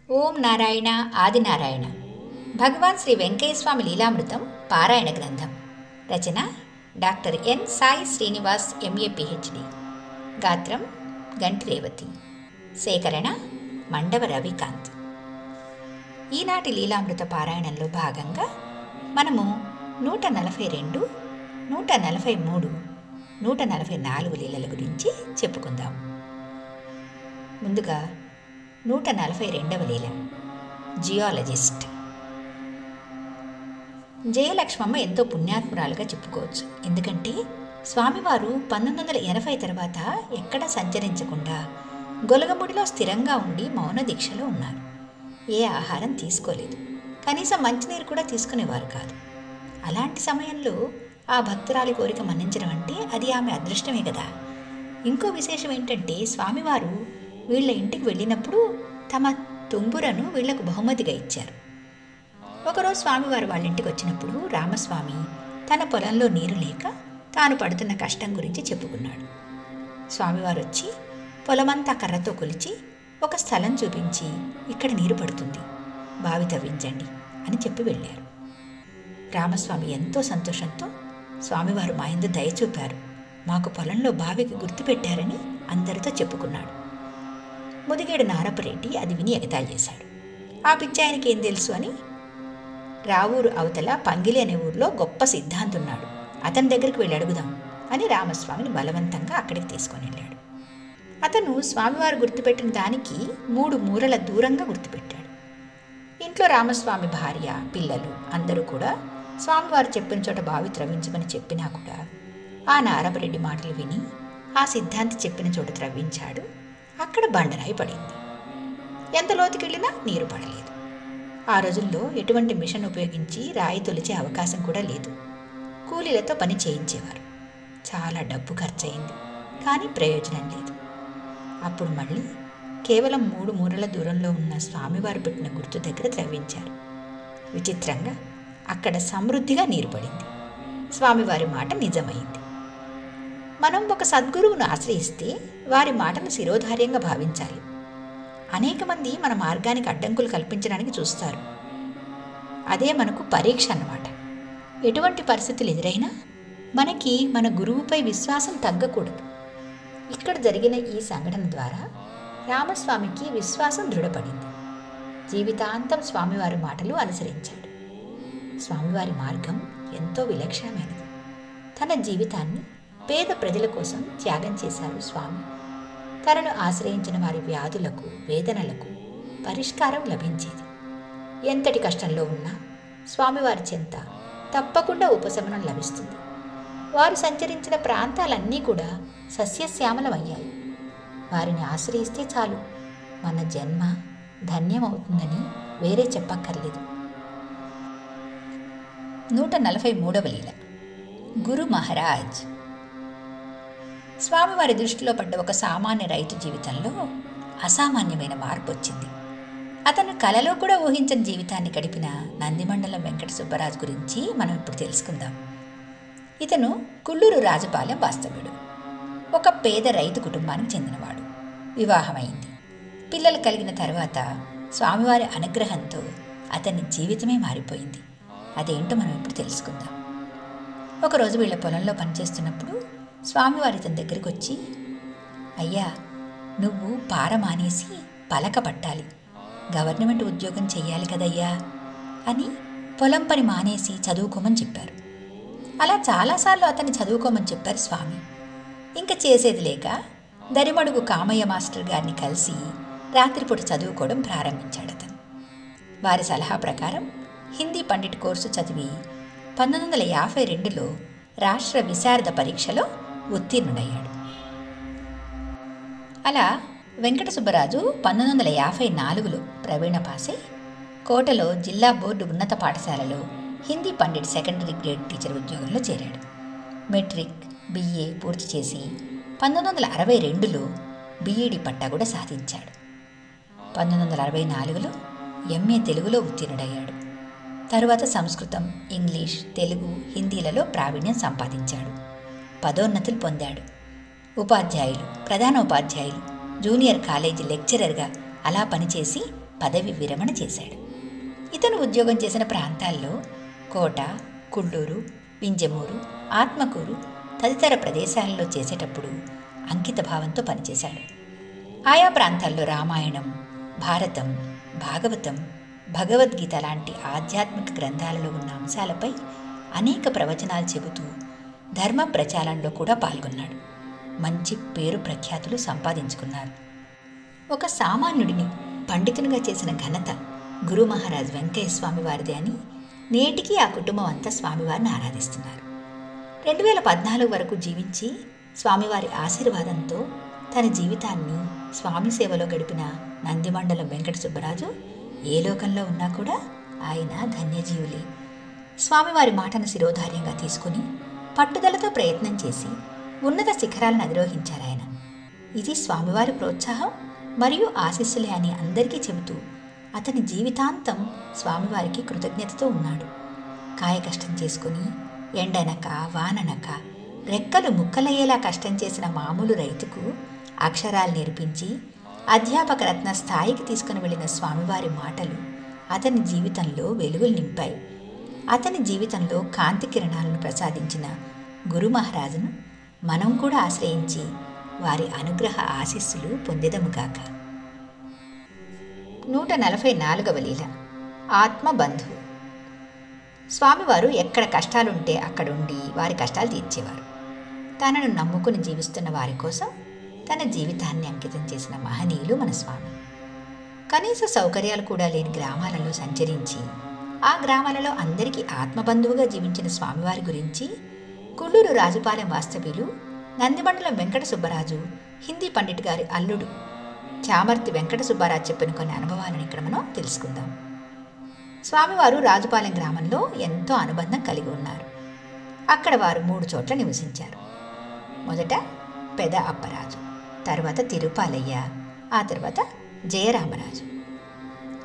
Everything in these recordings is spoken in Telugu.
ఓం నారాయణ ఆదినారాయణ. భగవాన్ శ్రీ వెంకయ్య స్వామి లీలామృతం పారాయణ గ్రంథం. రచన doctor N Sai Srinivas MA PhD. గాత్రం గంటి రేవతి. సేకరణ మండవ రవికాంత్. ఈనాటి లీలామృత పారాయణంలో భాగంగా మనము 142, 143, 144 లీలల గురించి చెప్పుకుందాం. ముందుగా 142వ లీల, జియాలజిస్ట్. జయలక్ష్మమ్మ ఎంతో పుణ్యాత్మురాలుగా చెప్పుకోవచ్చు. ఎందుకంటే స్వామివారు 1980 తర్వాత ఎక్కడా సంచరించకుండా గొలగముడిలో స్థిరంగా ఉండి మౌన దీక్షలో ఉన్నారు. ఏ ఆహారం తీసుకోలేదు, కనీసం మంచినీరు కూడా తీసుకునేవారు కాదు. అలాంటి సమయంలో ఆ భక్తురాలి కోరిక మన్నించడం అంటే అది ఆమె అదృష్టమే కదా. ఇంకో విశేషం ఏంటంటే స్వామివారు వీళ్ళ ఇంటికి వెళ్ళినప్పుడు తమ తుంబురను వీళ్లకు బహుమతిగా ఇచ్చారు. ఒకరోజు స్వామివారు వాళ్ళ ఇంటికి వచ్చినప్పుడు రామస్వామి తన పొలంలో నీరు లేక తాను పడుతున్న కష్టం గురించి చెప్పుకున్నాడు. స్వామివారు వచ్చి పొలమంతా కర్రతో కొలిచి ఒక స్థలం చూపించి, ఇక్కడ నీరు పడుతుంది, బావి తవ్వించండి అని చెప్పి వెళ్ళారు. రామస్వామి ఎంతో సంతోషంతో, స్వామివారు మా యందు దయ చూపారు, మాకు పొలంలో బావికి గుర్తు పెట్టారని అందరితో చెప్పుకున్నాడు. ముదిగేడు నారపరెడ్డి అది విని ఎగతాళి చేశాడు. ఆ పిచ్చాయనకి ఏం తెలుసు అని రావూరు అవతల పంగిలి అనే ఊరిలో గొప్ప సిద్ధాంతున్నాడు, అతని దగ్గరికి వెళ్ళి అడుగుదాం అని రామస్వామిని బలవంతంగా అక్కడికి తీసుకొని వెళ్ళాడు. అతను స్వామివారు గుర్తుపెట్టిన దానికి 3 మూరల దూరంగా గుర్తుపెట్టాడు. ఇంట్లో రామస్వామి భార్య, పిల్లలు అందరూ కూడా స్వామివారు చెప్పిన చోట బావి త్రవ్వించమని చెప్పినా కూడా ఆ నారపరెడ్డి మాటలు విని ఆ సిద్ధాంతి చెప్పిన చోట త్రవ్వించాడు. అక్కడ బండరాయి పడింది. ఎంత లోతుకెళ్ళినా నీరు పడలేదు. ఆ రోజుల్లో ఎటువంటి మిషన్ ఉపయోగించి రాయి తొలిచే అవకాశం కూడా లేదు. కూలీలతో పని చేయించేవారు. చాలా డబ్బు ఖర్చయింది, కానీ ప్రయోజనం లేదు. అప్పుడు మళ్ళీ కేవలం 3 మూరల దూరంలో ఉన్న స్వామివారు పెట్టిన గుర్తు దగ్గర త్రవ్వించారు. విచిత్రంగా అక్కడ సమృద్ధిగా నీరు పడింది. స్వామివారి మాట నిజమైంది. మనం ఒక సద్గురువును ఆశ్రయిస్తే వారి మాటను శిరోధార్యంగా భావించాలి. అనేక మంది మన మార్గానికి అడ్డంకులు కల్పించడానికి చూస్తారు. అదే మనకు పరీక్ష అన్నమాట. ఎటువంటి పరిస్థితులు ఎదురైనా మనకి మన గురువుపై విశ్వాసం తగ్గకూడదు. ఇక్కడ జరిగిన ఈ సంఘటన ద్వారా రామస్వామికి విశ్వాసం దృఢపడింది. జీవితాంతం స్వామివారి మాటలు అనుసరించాడు. స్వామివారి మార్గం ఎంతో విలక్షణమైనది. తన జీవితాన్ని పేద ప్రజల కోసం త్యాగం చేశారు స్వామి. తనను ఆశ్రయించిన వారి వ్యాధులకు, వేదనలకు పరిష్కారం లభించేది. ఎంతటి కష్టంలో ఉన్నా స్వామివారి చెంత తప్పకుండా ఉపశమనం లభిస్తుంది. వారు సంచరించిన ప్రాంతాలన్నీ కూడా సస్యశ్యామలమయ్యాయి. వారిని ఆశ్రయిస్తే చాలు, మన జన్మ ధన్యమవుతుందని వేరే చెప్పక్కర్లేదు. 143వ లీల, గురు మహారాజ్. స్వామివారి దృష్టిలో పడ్డ ఒక సామాన్య రైతు జీవితంలో అసామాన్యమైన మార్పు వచ్చింది. అతను కలలో కూడా ఊహించని జీవితాన్ని గడిపిన నందిమండలం వెంకట సుబ్బరాజు గురించి మనం ఇప్పుడు తెలుసుకుందాం. ఇతను కుళ్ళూరు రాజపాలెం వాస్తవ్యుడు. ఒక పేద రైతు కుటుంబానికి చెందినవాడు. వివాహమైంది. పిల్లలు కలిగిన తర్వాత స్వామివారి అనుగ్రహంతో అతని జీవితమే మారిపోయింది. అదేంటో మనం ఇప్పుడు తెలుసుకుందాం. ఒకరోజు వీళ్ళ పొలంలో పనిచేస్తున్నప్పుడు స్వామివారి తన దగ్గరికి వచ్చి, అయ్యా, నువ్వు పార మానేసి పలక పట్టాలి, గవర్నమెంట్ ఉద్యోగం చెయ్యాలి కదయ్యా అని పొలం పని మానేసి చదువుకోమని చెప్పారు. అలా చాలాసార్లు అతన్ని చదువుకోమని చెప్పారు స్వామి. ఇంకా చేసేది లేక దరిమడుగు కామయ్య మాస్టర్ గారిని కలిసి రాత్రిపూట చదువుకోవడం ప్రారంభించాడు అతను. వారి సలహా ప్రకారం హిందీ పండిట్ కోర్సు చదివి 1952లో రాష్ట్ర విశారద పరీక్షలో ఉత్తీర్ణుడయ్యాడు. అలా వెంకట సుబ్బరాజు 1954లో ప్రవీణ పాసై కోటలో జిల్లా బోర్డు ఉన్నత పాఠశాలలో Hindi Pandit secondary grade teacher ఉద్యోగంలో చేరాడు. మెట్రిక్, బిఏ పూర్తి చేసి 1962లో బిఈడి పట్టా కూడా సాధించాడు. 1964లో ఎంఏ తెలుగులో ఉత్తీర్ణుడయ్యాడు. తరువాత సంస్కృతం, ఇంగ్లీష్, తెలుగు, హిందీలలో ప్రావీణ్యం సంపాదించాడు. పదోన్నతులు పొందాడు. ఉపాధ్యాయులు, ప్రధాన ఉపాధ్యాయులు, జూనియర్ కాలేజీ లెక్చరర్గా అలా పనిచేసి పదవి విరమణ చేశాడు. ఇతను ఉద్యోగం చేసిన ప్రాంతాల్లో కోట, కుళ్ళూరు, వింజమూరు, ఆత్మకూరు తదితర ప్రదేశాలలో చేసేటప్పుడు అంకిత భావంతో పనిచేశాడు. ఆయా ప్రాంతాల్లో రామాయణం, భారతం, భాగవతం, భగవద్గీత లాంటి ఆధ్యాత్మిక గ్రంథాలలో ఉన్న అంశాలపై అనేక ప్రవచనాలు చెబుతూ ధర్మ ప్రచారంలో కూడా పాల్గొన్నాడు. మంచి పేరు ప్రఖ్యాతులు సంపాదించుకున్నారు. ఒక సామాన్యుడిని పండితునిగా చేసిన ఘనత గురు మహారాజ్ వెంకయ్య స్వామి వారిదే అని నేటికి ఆ కుటుంబం అంతా స్వామివారిని ఆరాధిస్తున్నారు. 2014 వరకు జీవించి స్వామివారి ఆశీర్వాదంతో తన జీవితాన్ని స్వామి సేవలో గడిపిన నందిమండలం వెంకట సుబ్బరాజు ఏ లోకంలో ఉన్నా కూడా ఆయన ధన్యజీవులే. స్వామివారి మాటను శిరోధార్యంగా తీసుకుని పట్టుదలతో ప్రయత్నం చేసి ఉన్నత శిఖరాలను అధిరోహించారు ఆయన. ఇది స్వామివారి ప్రోత్సాహం మరియు ఆశీస్సులే అని అందరికీ చెబుతూ అతని జీవితాంతం స్వామివారికి కృతజ్ఞతతో ఉన్నాడు. కాయకష్టం చేసుకుని ఎండనక వాననక రెక్కలు ముక్కలయ్యేలా కష్టం చేసిన మామూలు రైతుకు అక్షరాలు నేర్పించి అధ్యాపక రత్న స్థాయికి తీసుకుని వెళ్ళిన స్వామివారి మాటలు అతని జీవితంలో వెలుగులు నింపాయి. అతని జీవితంలో కాంతి కిరణాలను ప్రసాదించిన గురు మహారాజును మనం కూడా ఆశ్రయించి వారి అనుగ్రహ ఆశీస్సులు పొందెదముగాక. 144వ లీల ఆత్మబంధు. స్వామివారు ఎక్కడ కష్టాలుంటే అక్కడుండి వారి కష్టాలు తీర్చేవారు. తనను నమ్ముకుని జీవిస్తున్న వారి కోసం తన జీవితాన్ని అంకితం చేసిన మహనీయులు మన స్వామి. కనీస సౌకర్యాలు కూడా లేని గ్రామాలలో సంచరించి ఆ గ్రామాలలో అందరికీ ఆత్మబంధువుగా జీవించిన స్వామివారి గురించి కుళ్ళూరు రాజుపాలెం వాస్తవ్యులు నందిమండలం వెంకట సుబ్బరాజు హిందీ పండిట్ గారి అల్లుడు చామర్తి వెంకట సుబ్బారాజు చెప్పిన కొన్ని అనుభవాలను ఇక్కడ మనం తెలుసుకుందాం. స్వామివారు రాజుపాలెం గ్రామంలో ఎంతో అనుబంధం కలిగి ఉన్నారు. అక్కడ వారు 3 చోట్ల నివసించారు. మొదట పెద అప్పరాజు, తర్వాత తిరుపాలయ్య, ఆ తర్వాత జయరామరాజు.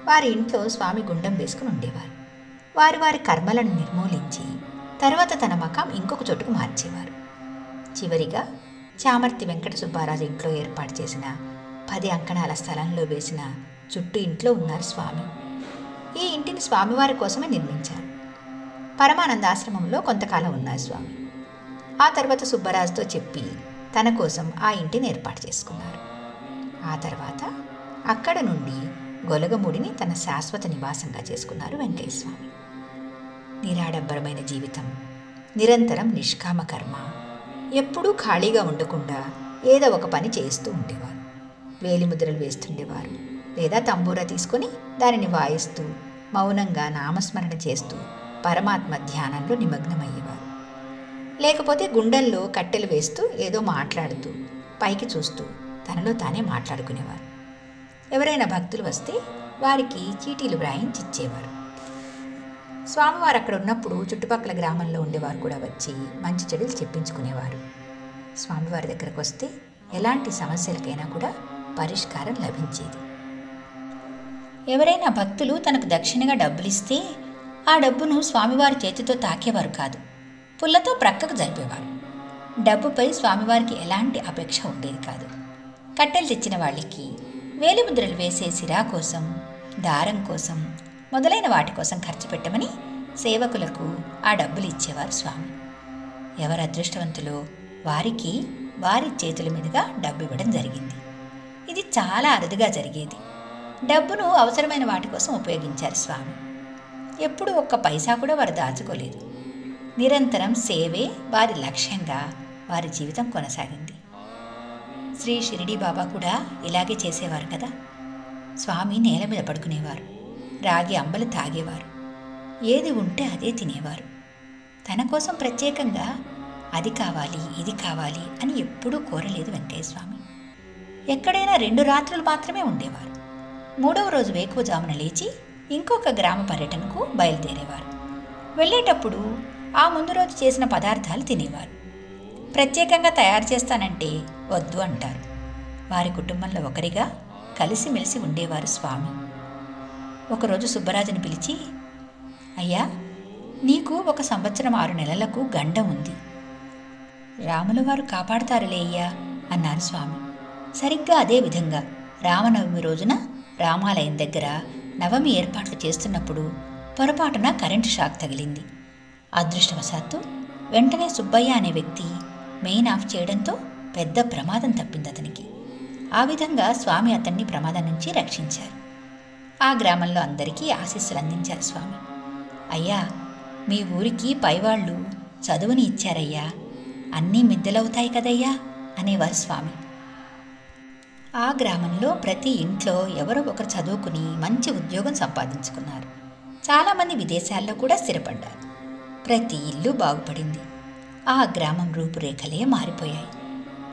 వారి ఇంట్లో స్వామి గుండం వేసుకుని ఉండేవారు. వారి వారి కర్మలను నిర్మూలించి తర్వాత తన మకాం ఇంకొక చోటుకు మార్చేవారు. చివరిగా చామర్తి వెంకట సుబ్బారాజు ఇంట్లో ఏర్పాటు చేసిన 10 అంకణాల స్థలంలో వేసిన చుట్టూ ఇంట్లో ఉన్నారు స్వామి. ఈ ఇంటిని స్వామివారి కోసమే నిర్మించారు. పరమానంద ఆశ్రమంలో కొంతకాలం ఉన్నారు స్వామి. ఆ తర్వాత సుబ్బరాజుతో చెప్పి తన కోసం ఆ ఇంటిని ఏర్పాటు చేసుకున్నారు. ఆ తర్వాత అక్కడ నుండి గొలగముడిని తన శాశ్వత నివాసంగా చేసుకున్నారు వెంకయ్య స్వామి. నిరాడంబరమైన జీవితం, నిరంతరం నిష్కామ కర్మ, ఎప్పుడూ ఖాళీగా ఉండకుండా ఏదో ఒక పని చేస్తూ ఉండేవారు. వేలిముద్రలు వేస్తుండేవారు, లేదా తంబూరా తీసుకొని దానిని వాయిస్తూ మౌనంగా నామస్మరణ చేస్తూ పరమాత్మ ధ్యానంలో నిమగ్నమయ్యేవారు. లేకపోతే గుండెల్లో కట్టెలు వేస్తూ ఏదో మాట్లాడుతూ పైకి చూస్తూ తనలో తానే మాట్లాడుకునేవారు. ఎవరైనా భక్తులు వస్తే వారికి చీటీలు వ్రాయించిచ్చేవారు. స్వామివారు అక్కడ ఉన్నప్పుడు చుట్టుపక్కల గ్రామంలో ఉండేవారు కూడా వచ్చి మంచి చెడులు చెప్పించుకునేవారు. స్వామివారి దగ్గరకు వస్తే ఎలాంటి సమస్యలకైనా కూడా పరిష్కారం లభించేది. ఎవరైనా భక్తులు తనకు దక్షిణగా డబ్బులిస్తే ఆ డబ్బును స్వామివారి చేతితో తాకేవారు కాదు, పుల్లతో ప్రక్కకు జరిపేవారు. డబ్బుపై స్వామివారికి ఎలాంటి అపేక్ష ఉండేది కాదు. కట్టెలు తెచ్చిన వాళ్ళకి వేలిముద్రలు వేసే సిరా కోసం, దారం కోసం మొదలైన వాటి కోసం ఖర్చు పెట్టమని సేవకులకు ఆ డబ్బులు ఇచ్చేవారు స్వామి. ఎవరు అదృష్టవంతులో వారికి వారి చేతుల మీదుగా డబ్బు ఇవ్వడం జరిగింది. ఇది చాలా అరుదుగా జరిగేది. డబ్బును అవసరమైన వాటి కోసం ఉపయోగించారు స్వామి. ఎప్పుడూ ఒక్క పైసా కూడా వారు దాచుకోలేదు. నిరంతరం సేవే వారి లక్ష్యంగా వారి జీవితం కొనసాగింది. శ్రీ షిరిడి బాబా కూడా ఇలాగే చేసేవారు కదా. స్వామి నేల మీద పడుకునేవారు, రాగి అంబలు తాగేవారు, ఏది ఉంటే అదే తినేవారు. తన కోసం ప్రత్యేకంగా అది కావాలి ఇది కావాలి అని ఎప్పుడూ కోరలేదు వెంకయ్య స్వామి. ఎక్కడైనా 2 రాత్రులు మాత్రమే ఉండేవారు. 3వ రోజు వేకువజామున లేచి ఇంకొక గ్రామ పర్యటనకు బయలుదేరేవారు. వెళ్ళేటప్పుడు ఆ ముందు రోజు చేసిన పదార్థాలు తినేవారు. ప్రత్యేకంగా తయారు చేస్తానంటే వద్దు అంటారు. వారి కుటుంబంలో ఒకరిగా కలిసిమెలిసి ఉండేవారు స్వామి. ఒకరోజు సుబ్బరాజుని పిలిచి, అయ్యా, నీకు 1 సంవత్సరం 6 నెలలకు గండం ఉంది. రాముల వారు కాపాడుతారులే అయ్యా అన్నారు స్వామి. సరిగ్గా అదే విధంగా రామనవమి రోజున రామాలయం దగ్గర నవమి ఏర్పాట్లు చేస్తున్నప్పుడు పొరపాటున కరెంటు షాక్ తగిలింది. అదృష్టవశాత్తు వెంటనే సుబ్బయ్య అనే వ్యక్తి మెయిన్ ఆఫ్ చేయడంతో పెద్ద ప్రమాదం తప్పింది అతనికి. ఆ విధంగా స్వామి అతన్ని ప్రమాదం నుంచి రక్షించారు. ఆ గ్రామంలో అందరికీ ఆశీస్సులు అందించారు స్వామి. అయ్యా, మీ ఊరికి పైవాళ్ళు చదువుని ఇచ్చారయ్యా, అన్నీ మిద్దెలవుతాయి కదయ్యా అనేవారు స్వామి. ఆ గ్రామంలో ప్రతి ఇంట్లో ఎవరో ఒకరు చదువుకుని మంచి ఉద్యోగం సంపాదించుకున్నారు. చాలామంది విదేశాల్లో కూడా స్థిరపడ్డారు. ప్రతి ఇల్లు బాగుపడింది. ఆ గ్రామం రూపురేఖలే మారిపోయాయి.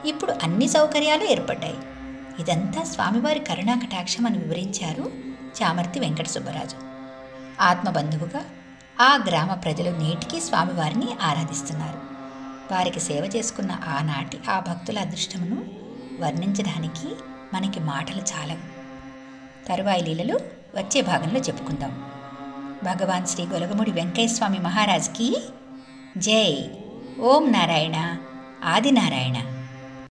ఇప్పుడు అన్ని సౌకర్యాలు ఏర్పడ్డాయి. ఇదంతా స్వామివారి కరుణా కటాక్షం అని వివరించారు చామర్తి వెంకట సుబ్బరాజు. ఆత్మబంధువుగా ఆ గ్రామ ప్రజలు నేటికీ స్వామివారిని ఆరాధిస్తున్నారు. వారికి సేవ చేసుకున్న ఆనాటి ఆ భక్తుల అదృష్టమును వర్ణించడానికి మనకి మాటలు చాలవు. తరువాయి లీలలు వచ్చే భాగంలో చెప్పుకుందాం. భగవాన్ శ్రీ గొలగముడి వెంకయ్య స్వామి మహారాజ్కి జై. ఓం నారాయణ ఆదినారాయణ.